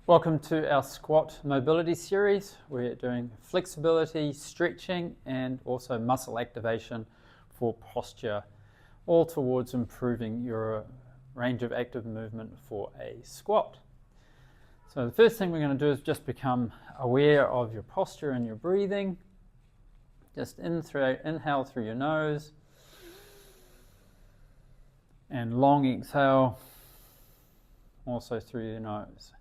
Welcome to our squat mobility series. We're doing flexibility, stretching, and also muscle activation for posture, all towards improving your range of active movement for a squat. So the first thing we're going to do is just become aware of your posture and your breathing. Just inhale through your nose and long exhale also through your nose.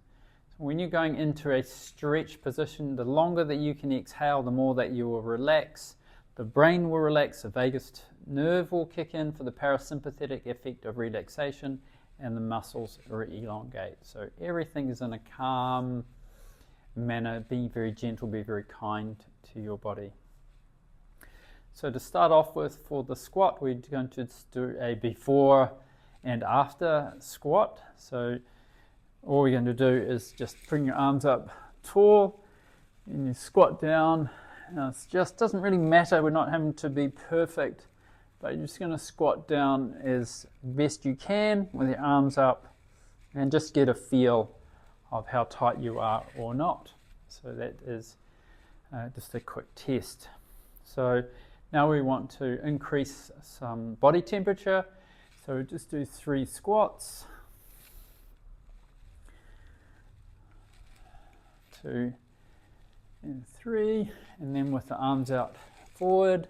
When you're going into a stretch position, the longer that you can exhale, the more that you will relax. The brain will relax, the vagus nerve will kick in for the parasympathetic effect of relaxation, and the muscles will elongate. So everything is in a calm manner. Be very gentle, be very kind to your body. So to start off with, for the squat, we're going to do a before and after squat. So all we're going to do is just bring your arms up tall and you squat down. Now it just doesn't really matter, we're not having to be perfect, but you're just going to squat down as best you can with your arms up and just get a feel of how tight you are or not. So that is just a quick test. So now we want to increase some body temperature. So we just do 3 squats. 2 and 3, and then with the arms out forward.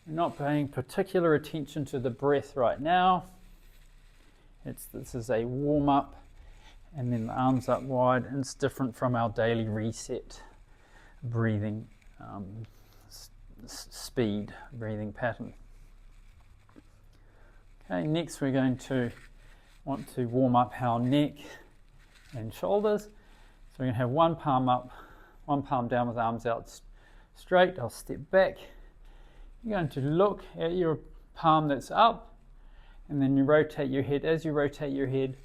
We're not paying particular attention to the breath right now. This is a warm-up, and then the arms up wide, and it's different from our daily reset breathing speed breathing pattern. Okay, next we're going to want to warm up our neck and shoulders. So we're going to have one palm up, one palm down with arms out straight. I'll step back. You're going to look at your palm that's up, and then you rotate your head. As you rotate your head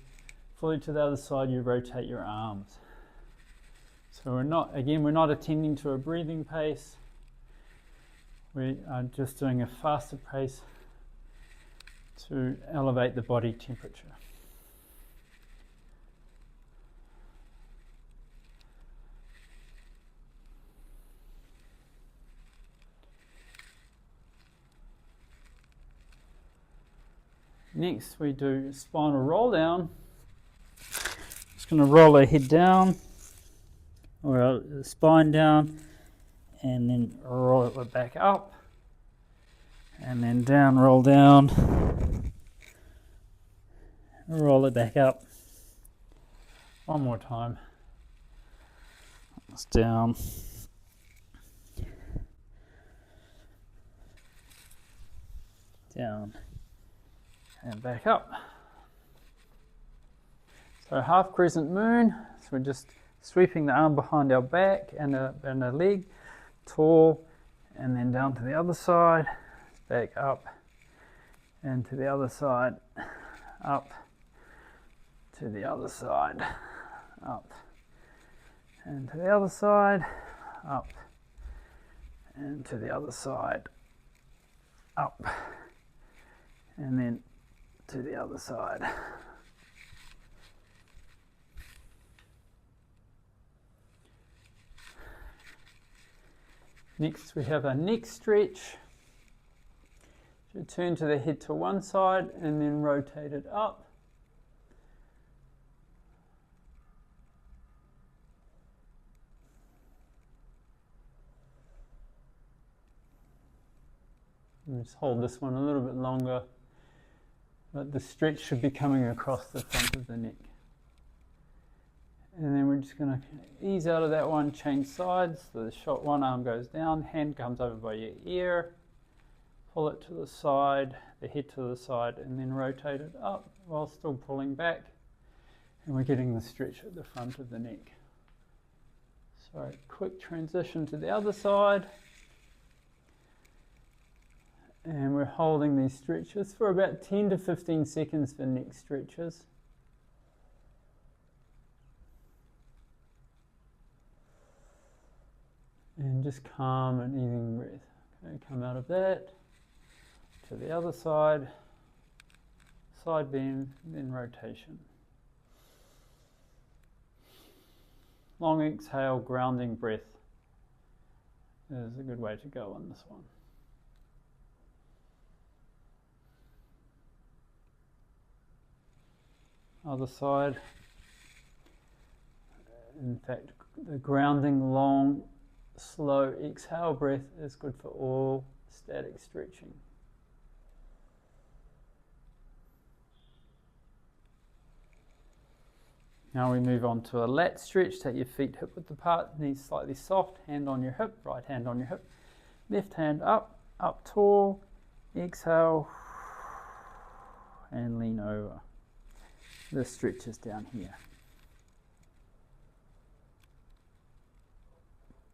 fully to the other side, you rotate your arms. So we're not attending to a breathing pace. We are just doing a faster pace to elevate the body temperature. Next, we do spinal roll down. Just going to roll our head down, or our spine down, and then roll it back up, and then down, roll down, roll it back up. One more time. It's down, down, and back up. So half crescent moon. So we're just sweeping the arm behind our back and a leg, tall, and then down to the other side, back up, and to the other side, up, to the other side, up, and to the other side, up, and to the other side, up, and then to the other side. Next we have a neck stretch. So turn to the head to one side and then rotate it up. And just hold this one a little bit longer, but the stretch should be coming across the front of the neck. And then we're just going to ease out of that one, change sides. So the one arm goes down, hand comes over by your ear, pull it to the side, the head to the side, and then rotate it up while still pulling back. And we're getting the stretch at the front of the neck. So quick transition to the other side. And we're holding these stretches for about 10 to 15 seconds for neck stretches. And just calm and easing breath. Okay, come out of that to the other side, side bend, then rotation. Long exhale, grounding breath is a good way to go on this one. Other side. In fact, the grounding long, slow exhale breath is good for all static stretching. Now we move on to a lat stretch. Take your feet hip width apart, knees slightly soft, hand on your hip, right hand on your hip, left hand up, up tall, exhale, and lean over. This stretches down here.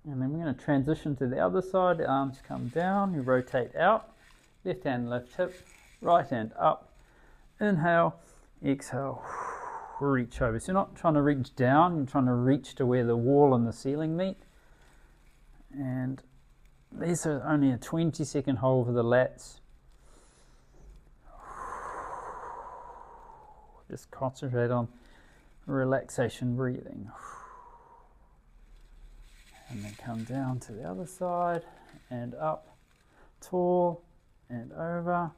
And then we're going to transition to the other side. The arms come down, you rotate out, left hand left hip, right hand up, inhale, exhale, reach over. So you're not trying to reach down, you're trying to reach to where the wall and the ceiling meet. And these are only a 20-second hold for the lats. Just concentrate on relaxation breathing. And then come down to the other side and up, tall and over.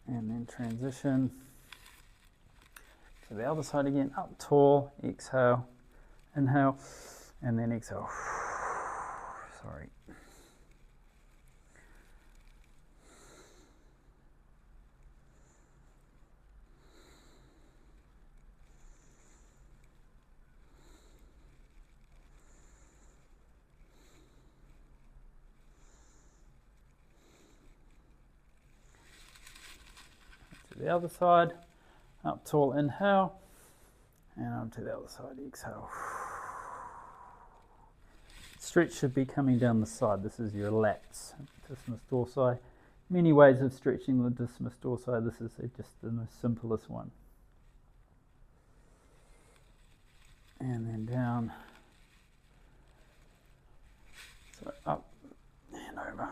And then transition to the other side again, up tall, exhale, inhale, and then exhale. Sorry. To the other side, up tall, inhale, and on to the other side, exhale. Stretch should be coming down the side. This is your lats, latissimus dorsi. Many ways of stretching the latissimus dorsi. This is just the most simplest one. And then down, so up and over.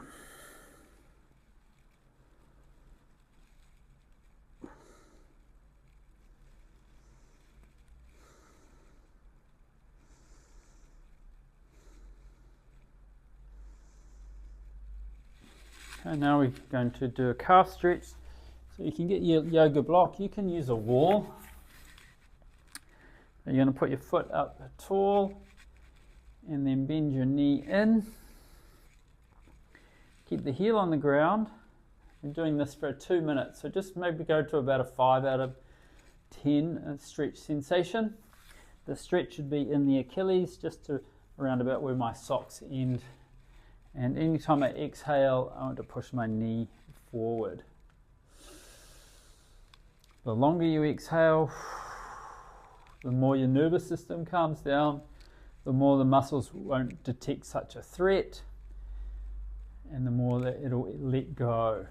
Okay, now we're going to do a calf stretch. So you can get your yoga block. You can use a wall. You're going to put your foot up tall and then bend your knee in. Keep the heel on the ground. I'm doing this for 2 minutes, so just maybe go to about a 5 out of 10 stretch sensation. The stretch should be in the Achilles, just to around about where my socks end. And anytime I exhale, I want to push my knee forward. The longer you exhale, the more your nervous system calms down, the more the muscles won't detect such a threat, and the more that it'll let go.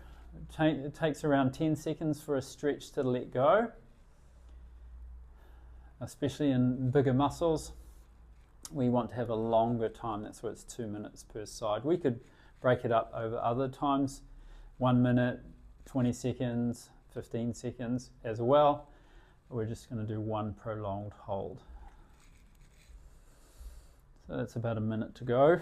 It takes around 10 seconds for a stretch to let go, especially in bigger muscles. We want to have a longer time. That's why it's 2 minutes per side. We could break it up over other times, 1 minute, 20 seconds, 15 seconds as well. We're just going to do one prolonged hold. So that's about a minute to go.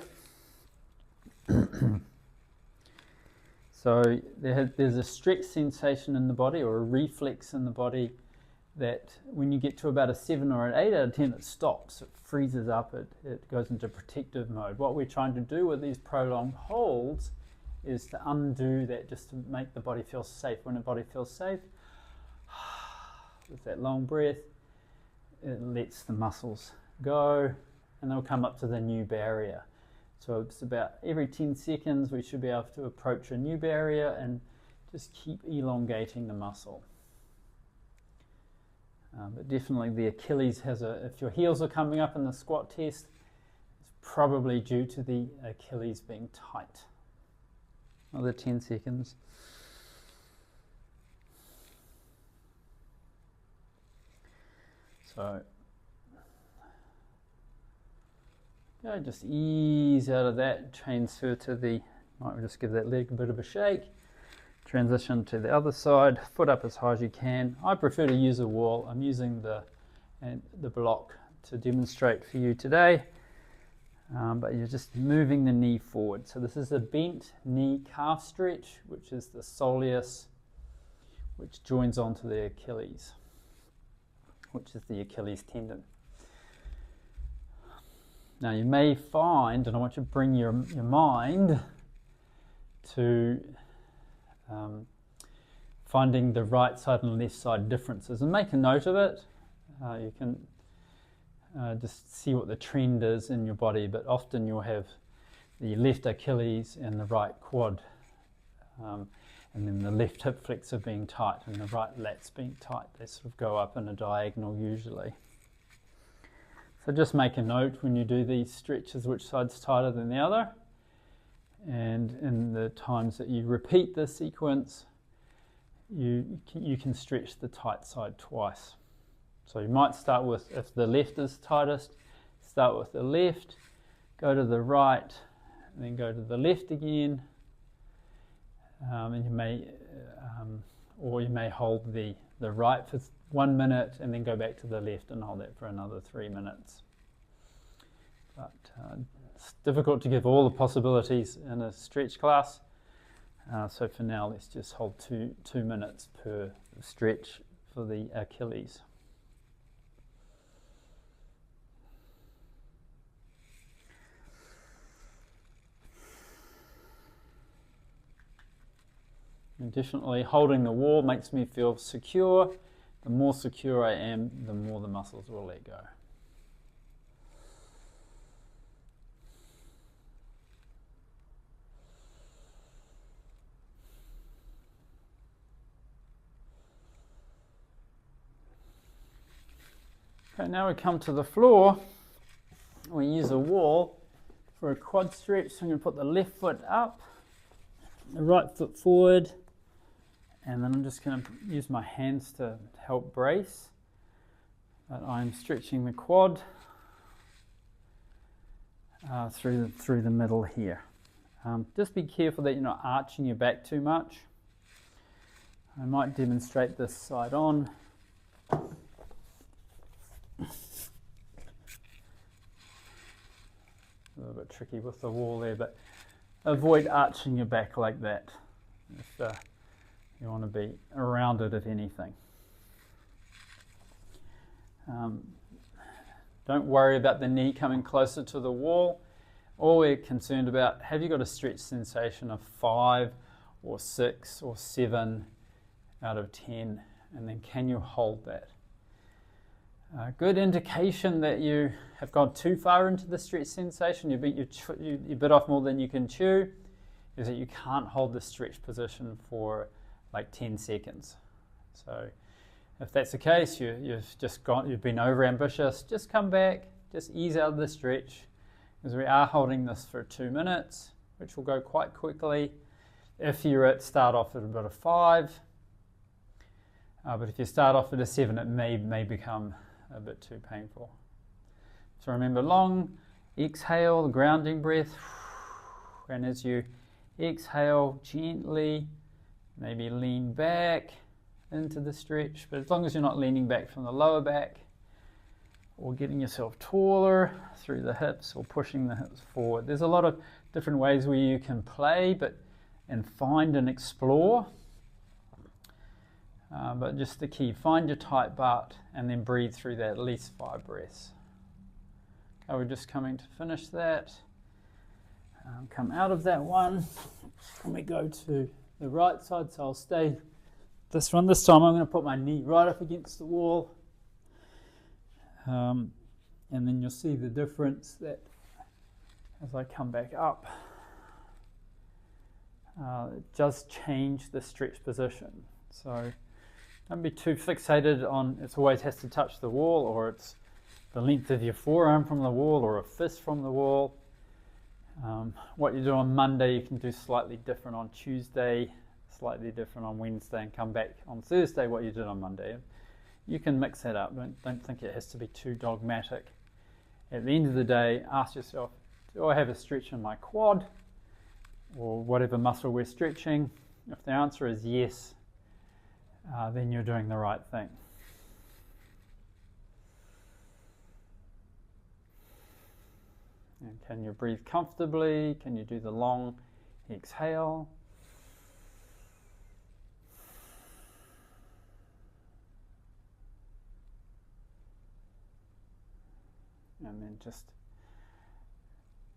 So there's a stretch sensation in the body, or a reflex in the body, that when you get to about a 7 or an 8 out of 10, it stops, it freezes up, it goes into protective mode. What we're trying to do with these prolonged holds is to undo that, just to make the body feel safe. When the body feels safe, with that long breath, it lets the muscles go, and they'll come up to the new barrier. So it's about every 10 seconds we should be able to approach a new barrier and just keep elongating the muscle. But definitely the Achilles has if your heels are coming up in the squat test, it's probably due to the Achilles being tight. Another 10 seconds. So Go, just ease out of that, transfer to the, might just give that leg a bit of a shake. Transition to the other side, foot up as high as you can. I prefer to use a wall. I'm using the block to demonstrate for you today. But you're just moving the knee forward. So this is a bent knee calf stretch, which is the soleus, which joins onto the Achilles, which is the Achilles tendon. Now you may find, and I want you to bring your mind to finding the right side and left side differences, and make a note of it. You can just see what the trend is in your body, but often you'll have the left Achilles and the right quad, and then the left hip flexor being tight and the right lats being tight. They sort of go up in a diagonal usually. So just make a note when you do these stretches which side's tighter than the other, and in the times that you repeat this sequence you can stretch the tight side twice. So you might start with, if the left is tightest, start with the left, go to the right, and then go to the left again, and you may or you may hold the right for 1 minute and then go back to the left and hold that for another 3 minutes. But it's difficult to give all the possibilities in a stretch class, so for now let's just hold 2 minutes per stretch for the Achilles. And definitely holding the wall makes me feel secure. The more secure I am, the more the muscles will let go. Okay, now we come to the floor. We use a wall for a quad stretch. So I'm going to put the left foot up, the right foot forward, and then I'm just going to use my hands to help brace. But I'm stretching the quad through the middle here. Just be careful that you're not arching your back too much. I might demonstrate this side on. A little bit tricky with the wall there, but avoid arching your back like that. If you want to be around it, if anything. Don't worry about the knee coming closer to the wall. All we're concerned about, have you got a stretch sensation of 5 or 6 or 7 out of 10, and then can you hold that? A good indication that you have gone too far into the stretch sensation, you bit off more than you can chew, is that you can't hold the stretch position for like 10 seconds. So if that's the case, you've been over ambitious, just come back, just ease out of the stretch, because we are holding this for 2 minutes, which will go quite quickly. If you start off at about a 5, but if you start off at a 7, it may become a bit too painful. So remember, long exhale, the grounding breath, and as you exhale gently, maybe lean back into the stretch, but as long as you're not leaning back from the lower back or getting yourself taller through the hips or pushing the hips forward. There's a lot of different ways where you can play and find and explore. But just the key, find your tight butt and then breathe through that at least 5 breaths. Okay, we're just coming to finish that. Come out of that one and we go to the right side, so I'll stay this one. This time I'm going to put my knee right up against the wall, and then you'll see the difference that as I come back up, it does change the stretch position. So don't be too fixated on it always has to touch the wall, or it's the length of your forearm from the wall, or a fist from the wall. What you do on Monday, you can do slightly different on Tuesday, slightly different on Wednesday, and come back on Thursday what you did on Monday. You can mix that up. Don't think it has to be too dogmatic. At the end of the day, ask yourself, do I have a stretch in my quad or whatever muscle we're stretching? If the answer is yes, then you're doing the right thing. And can you breathe comfortably? Can you do the long exhale? And then just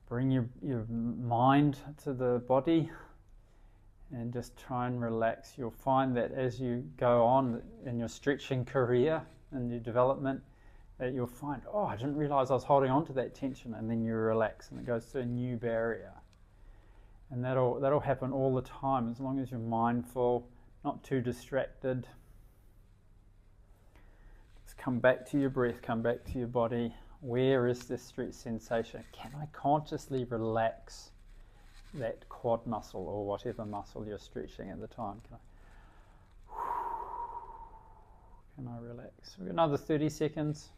bring your mind to the body and just try and relax. You'll find that as you go on in your stretching career and your development, that you'll find, oh, I didn't realize I was holding on to that tension, and then you relax and it goes to a new barrier. And that'll happen all the time as long as you're mindful, not too distracted. Just come back to your breath, come back to your body. Where is this stretch sensation? Can I consciously relax that quad muscle or whatever muscle you're stretching at the time? Can I relax? We've got another 30 seconds.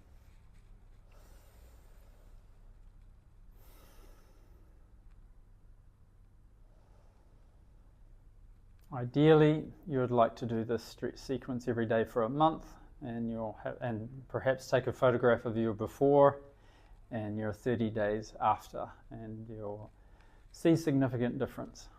Ideally, you would like to do this stretch sequence every day for a month, and and perhaps take a photograph of your before and your 30 days after, and you'll see significant difference.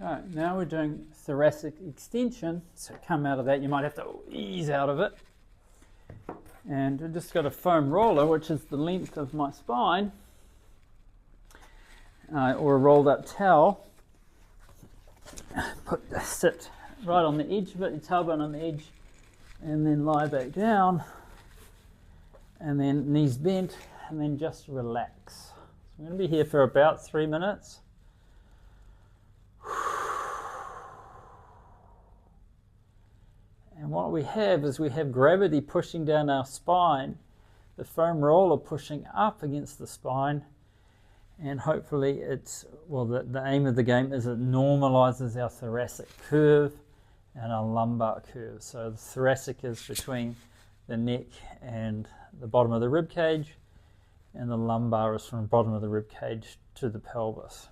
Okay, now we're doing thoracic extension. So come out of that, you might have to ease out of it. And I've just got a foam roller, which is the length of my spine, or a rolled up towel. Sit right on the edge of it, your tailbone on the edge, and then lie back down, and then knees bent, and then just relax. So I'm going to be here for about 3 minutes. And what we have is we have gravity pushing down our spine, the foam roller pushing up against the spine, and hopefully the aim of the game is it normalizes our thoracic curve and our lumbar curve. So the thoracic is between the neck and the bottom of the rib cage, and the lumbar is from the bottom of the rib cage to the pelvis.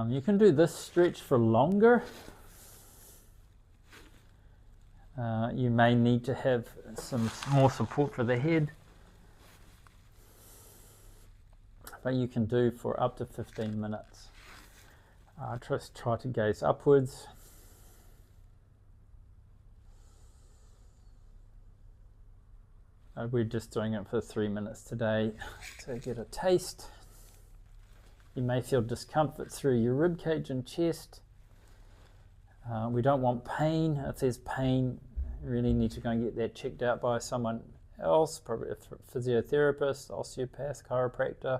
You can do this stretch for longer. You may need to have some more support for the head, but you can do for up to 15 minutes. Just try to gaze upwards. We're just doing it for 3 minutes today to get a taste. You may feel discomfort through your rib cage and chest. We don't want pain. If there's pain, you really need to go and get that checked out by someone else, probably a physiotherapist, osteopath, chiropractor.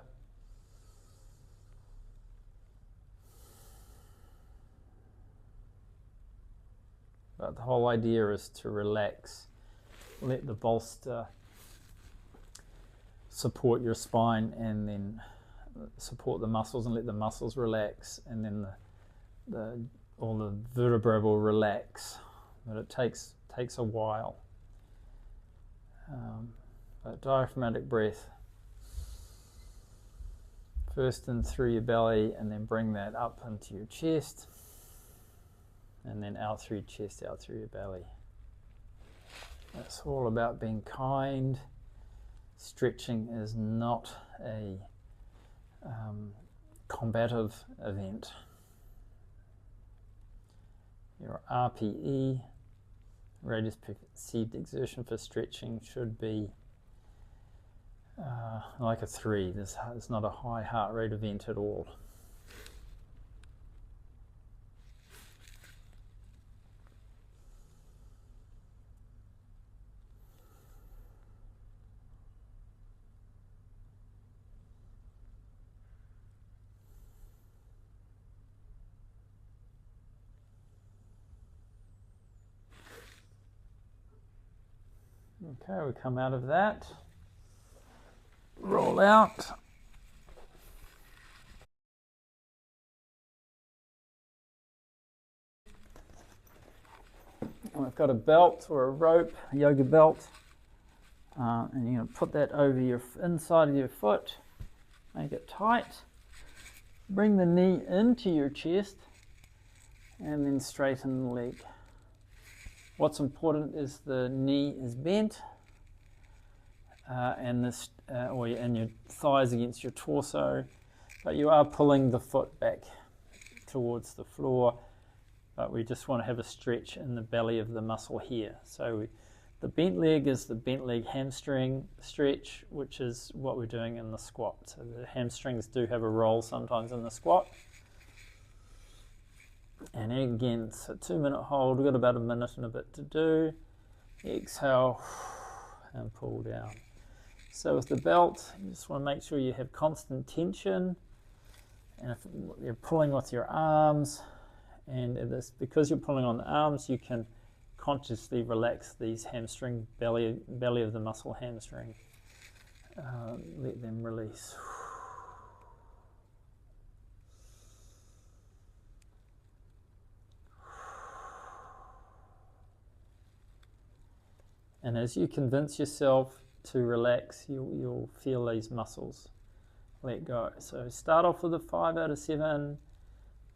But the whole idea is to relax. Let the bolster support your spine, and then support the muscles and let the muscles relax, and then all the vertebrae will relax. But it takes a while. But diaphragmatic breath. First in through your belly, and then bring that up into your chest, and then out through your chest, out through your belly. It's all about being kind. Stretching is not a combative event. Your RPE, radius perceived exertion for stretching, should be like a 3. It's not a high heart rate event at all. Okay, we come out of that, roll out, I've got a belt or a rope, a yoga belt, and you're going to put that over your inside of your foot, make it tight, bring the knee into your chest, and then straighten the leg. What's important is the knee is bent, and your thighs against your torso, but you are pulling the foot back towards the floor. But we just want to have a stretch in the belly of the muscle here. So the bent leg is the bent leg hamstring stretch, which is what we're doing in the squat. So the hamstrings do have a role sometimes in the squat. And again, it's a 2-minute hold. We've got about a minute and a bit to do. Exhale and pull down. So with the belt, you just want to make sure you have constant tension. And if you're pulling with your arms, and because you're pulling on the arms, you can consciously relax these hamstring, belly of the muscle hamstring. Let them release. And as you convince yourself to relax, you'll feel these muscles let go. So start off with a 5 out of 7.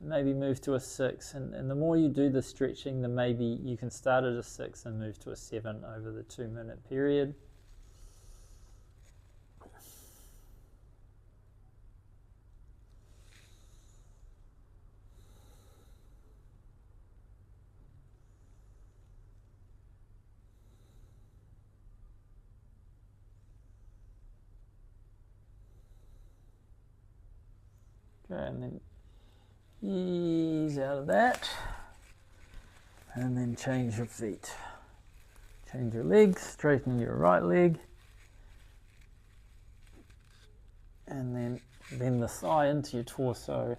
Maybe move to a 6, and the more you do the stretching, the maybe you can start at a 6 and move to a 7 over the 2-minute period. Okay, and then ease out of that, and then change your feet. Change your legs, straighten your right leg, and then bend the thigh into your torso,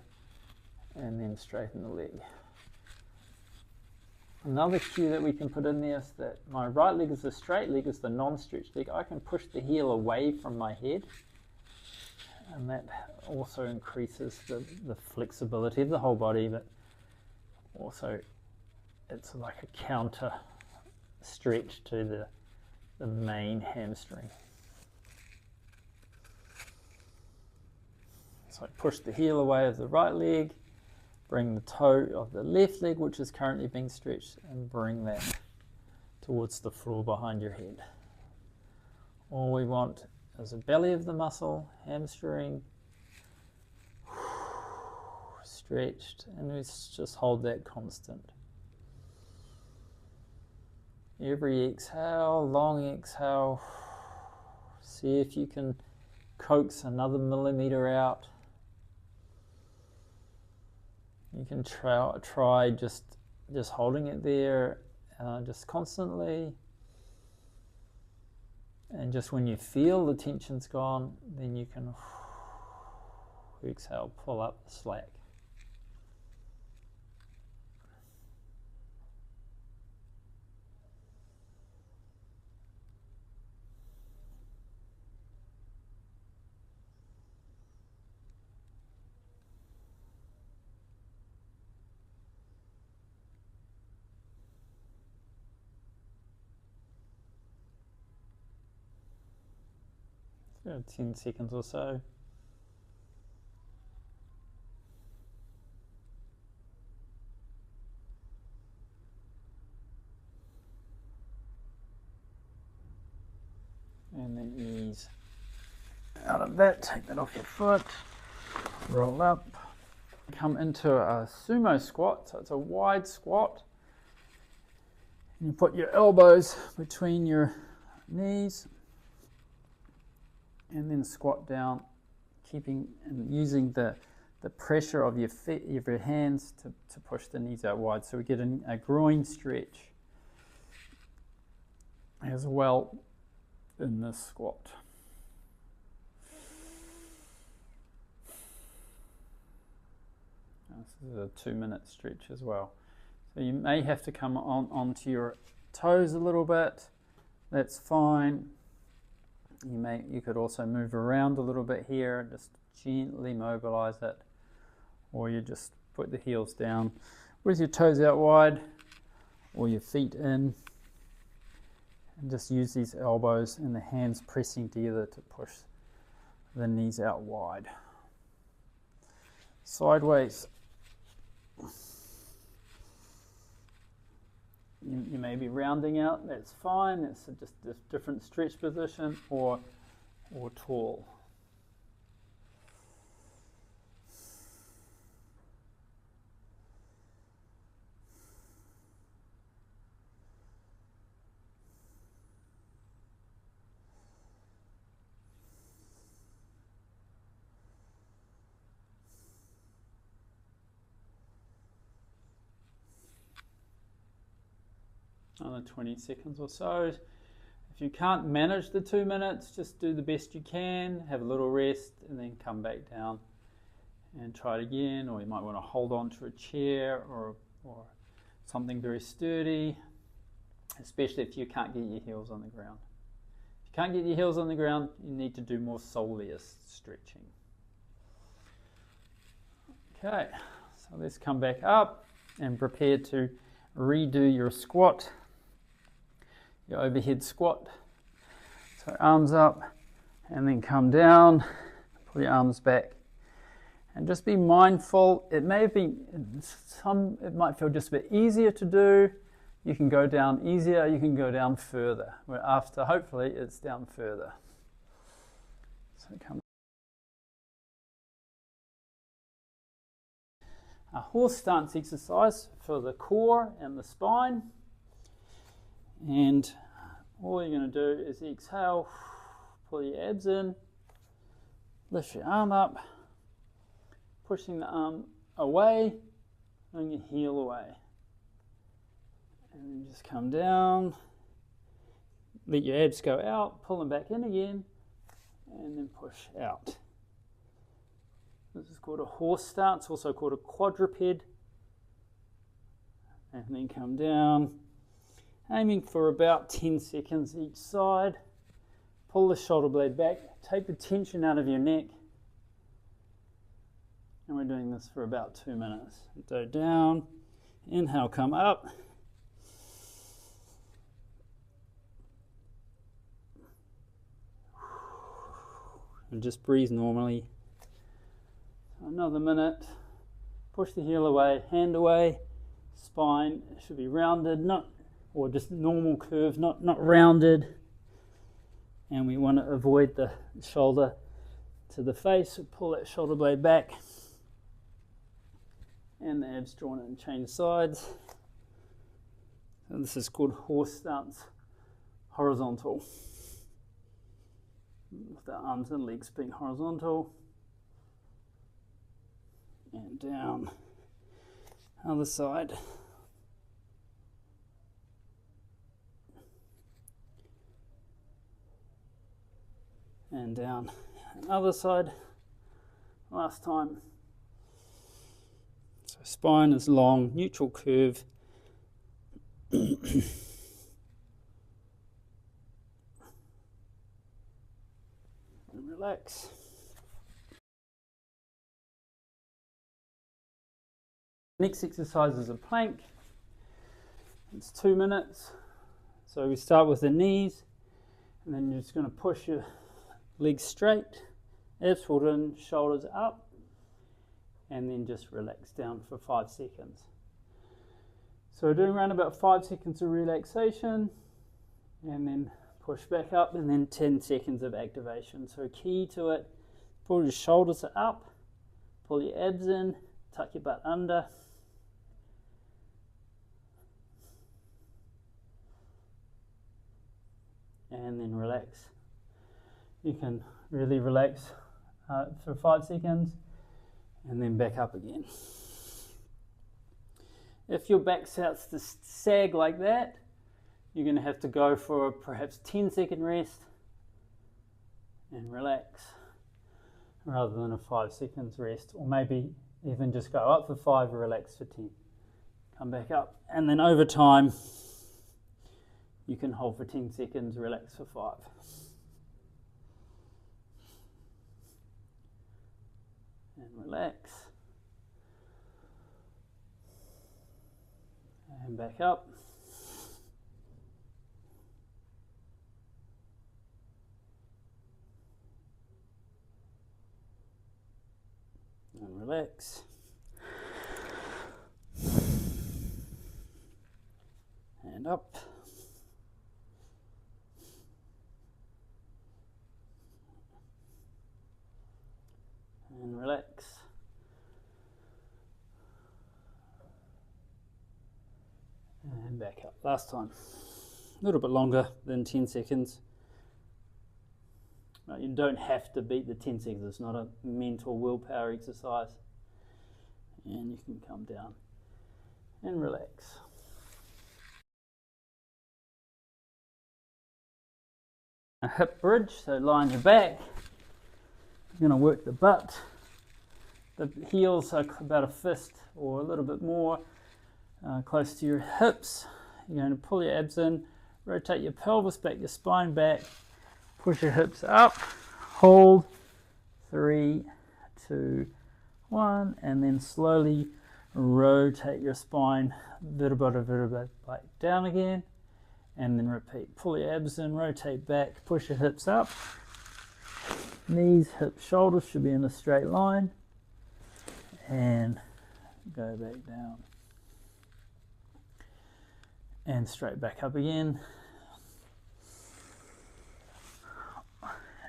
and then straighten the leg. Another cue that we can put in there is that my right leg is the straight leg, is the non-stretched leg. I can push the heel away from my head, and that also increases the flexibility of the whole body, but also it's like a counter stretch to the main hamstring. So push the heel away of the right leg, bring the toe of the left leg, which is currently being stretched, and bring that towards the floor behind your head. All we want is the belly of the muscle, hamstring, stretched, and we just hold that constant. Every exhale, long exhale, see if you can coax another millimeter out. You can try just holding it there, just constantly. And just when you feel the tension's gone, then you can exhale, pull up the slack. So 10 seconds or so. And then ease out of that, take that off your foot, roll up, come into a sumo squat. So it's a wide squat. And you put your elbows between your knees, and then squat down, keeping and using the pressure of your feet, of your hands to push the knees out wide. So we get a groin stretch as well in this squat. This is a 2-minute stretch as well. So you may have to come onto your toes a little bit. That's fine. You could also move around a little bit here, just gently mobilize it, or you just put the heels down with your toes out wide, or your feet in, and just use these elbows and the hands pressing together to push the knees out wide. Sideways. You may be rounding out, that's fine, it's just a different stretch position, or tall. Another 20 seconds or so. If you can't manage the 2 minutes, just do the best you can, have a little rest, and then come back down and try it again. Or you might want to hold on to a chair or something very sturdy, especially if you can't get your heels on the ground. If you can't get your heels on the ground, you need to do more soleus stretching. Okay, so let's come back up and prepare to redo your squat, your overhead squat. So arms up and then come down, pull your arms back, and just be mindful. It might feel just a bit easier to do. You can go down easier, you can go down further. Where after, hopefully, it's down further. So come. A horse stance exercise for the core and the spine. And all you're going to do is exhale, pull your abs in, lift your arm up, pushing the arm away, and your heel away. And then just come down, let your abs go out, pull them back in again, and then push out. This is called a horse stance, also called a quadruped. And then come down, aiming for about 10 seconds each side. Pull the shoulder blade back, take the tension out of your neck. And we're doing this for about 2 minutes. Go down, inhale, come up. And just breathe normally. Another minute. Push the heel away, hand away. Spine should be rounded, or just normal curve, not rounded. And we want to avoid the shoulder to the face. So pull that shoulder blade back. And the abs drawn in, change sides. And this is called horse stance, horizontal. With the arms and legs being horizontal. And down, other side. And down, other side. Last time. So spine is long, neutral curve. And relax. Next exercise is a plank. It's 2 minutes. So we start with the knees, and then you're just going to push your legs straight, abs pulled in, shoulders up, and then just relax down for 5 seconds. So we're doing around about 5 seconds of relaxation, and then push back up, and then 10 seconds of activation. So key to it, pull your shoulders up, pull your abs in, tuck your butt under. And then relax. You can really relax for 5 seconds and then back up again. If your back starts to sag like that, you're going to have to go for a perhaps 10-second rest and relax rather than a 5 seconds rest, or maybe even just go up for 5, relax for 10, come back up, and then over time you can hold for 10 seconds, relax for 5. And relax. And back up. relax. And up. And relax. And back up. Last time. A little bit longer than 10 seconds. You don't have to beat the 10 seconds. It's not a mental willpower exercise. And you can come down and relax. A hip bridge, so lie on your back. You're going to work the butt. The heels are about a fist or a little bit more close to your hips. You're going to pull your abs in, rotate your pelvis back, your spine back, push your hips up, hold, 3, 2, 1, and then slowly rotate your spine, vertebra to vertebra, back down again, and then repeat. Pull your abs in, rotate back, push your hips up. Knees, hips, shoulders should be in a straight line, and go back down. And straight back up again.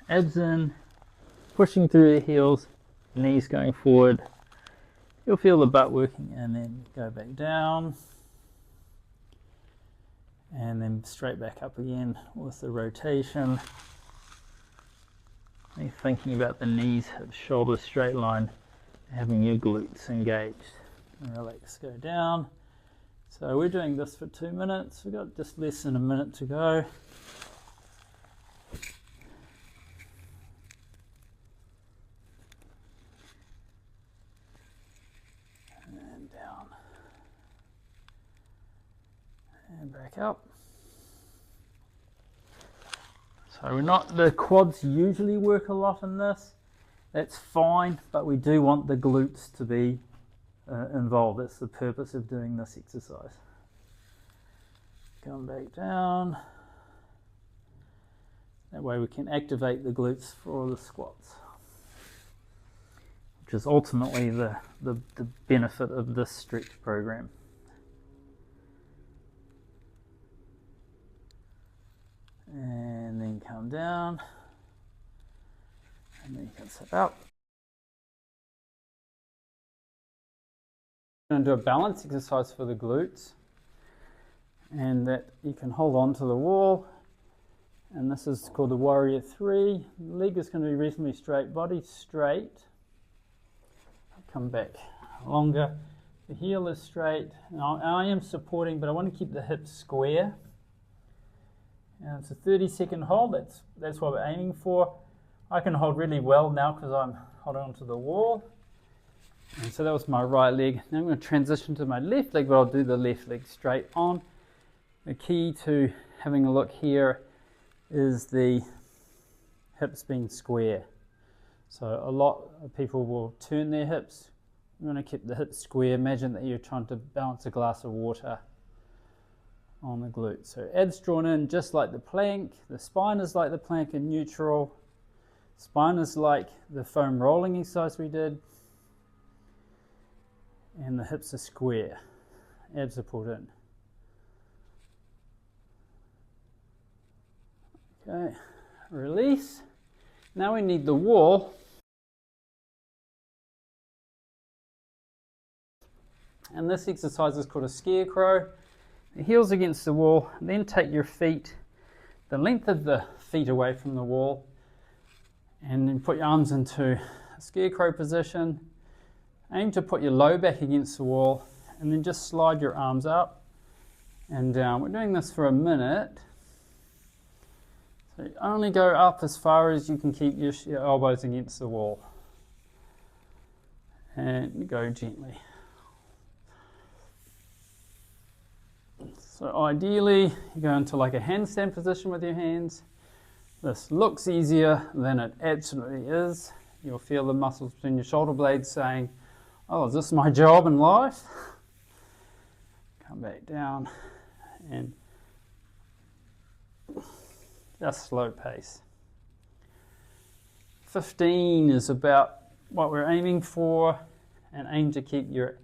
Abs in, pushing through the heels, knees going forward. You'll feel the butt working, and then go back down. And then straight back up again with the rotation. You're thinking about the knees, hips, shoulders, straight line, having your glutes engaged. And relax, go down. So we're doing this for 2 minutes. We've got just less than a minute to go. And down. And back up. So we're not, the quads usually work a lot in this. That's fine, but we do want the glutes to be involved. That's the purpose of doing this exercise. Come back down. That way we can activate the glutes for all the squats, which is ultimately the benefit of this stretch program. And then come down, and then you can sit up. I'm going to do a balance exercise for the glutes, and that you can hold on to the wall, and this is called the Warrior 3. The leg is going to be reasonably straight, body straight. Come back longer. The heel is straight. Now, I am supporting, but I want to keep the hips square. And it's a 30-second hold. That's what we're aiming for. I can hold really well now because I'm holding onto the wall. And so that was my right leg. Now I'm going to transition to my left leg, but I'll do the left leg straight on. The key to having a look here is the hips being square. So a lot of people will turn their hips. You want to keep the hips square. Imagine that you're trying to balance a glass of water on the glutes. So abs drawn in just like the plank. The spine is like the plank in neutral. Spine is like the foam rolling exercise we did. And the hips are square. Abs are pulled in. Okay, release. Now we need the wall. And this exercise is called a scarecrow. The heels against the wall, then take your feet, the length of the feet away from the wall, and then put your arms into a scarecrow position. Aim to put your low back against the wall, and then just slide your arms up and down. We're doing this for a minute. So you only go up as far as you can keep your elbows against the wall. And go gently. So ideally, you go into like a handstand position with your hands. This looks easier than it absolutely is. You'll feel the muscles between your shoulder blades saying, oh, is this my job in life? Come back down and just slow pace. 15 is about what we're aiming for, and aim to keep your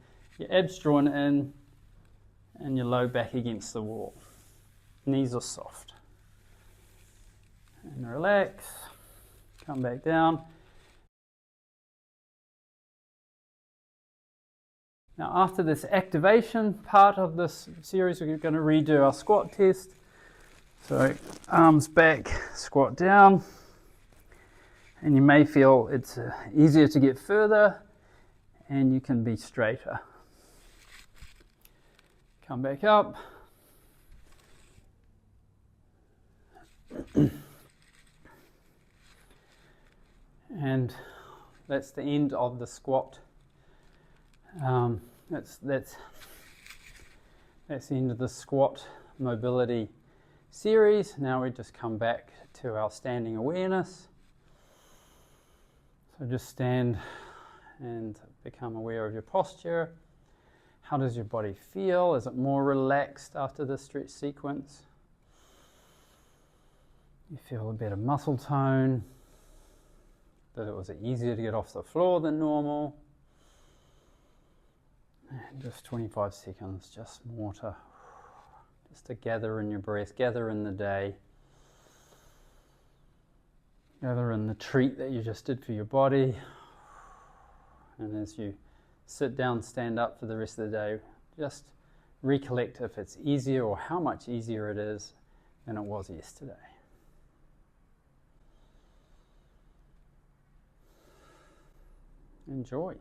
abs drawn in and your low back against the wall. Knees are soft. And relax, come back down. Now after this activation part of this series, we're going to redo our squat test. So arms back, squat down, and you may feel it's easier to get further and you can be straighter. Come back up. And that's the end of the squat. That's the end of the squat mobility series. Now we just come back to our standing awareness. So just stand and become aware of your posture. How does your body feel? Is it more relaxed after the stretch sequence? You feel a better muscle tone? That it was easier to get off the floor than normal? And just 25 seconds, just more to gather in your breath, gather in the day, gather in the treat that you just did for your body. And as you sit down, stand up for the rest of the day, just recollect if it's easier or how much easier it is than it was yesterday. Enjoy.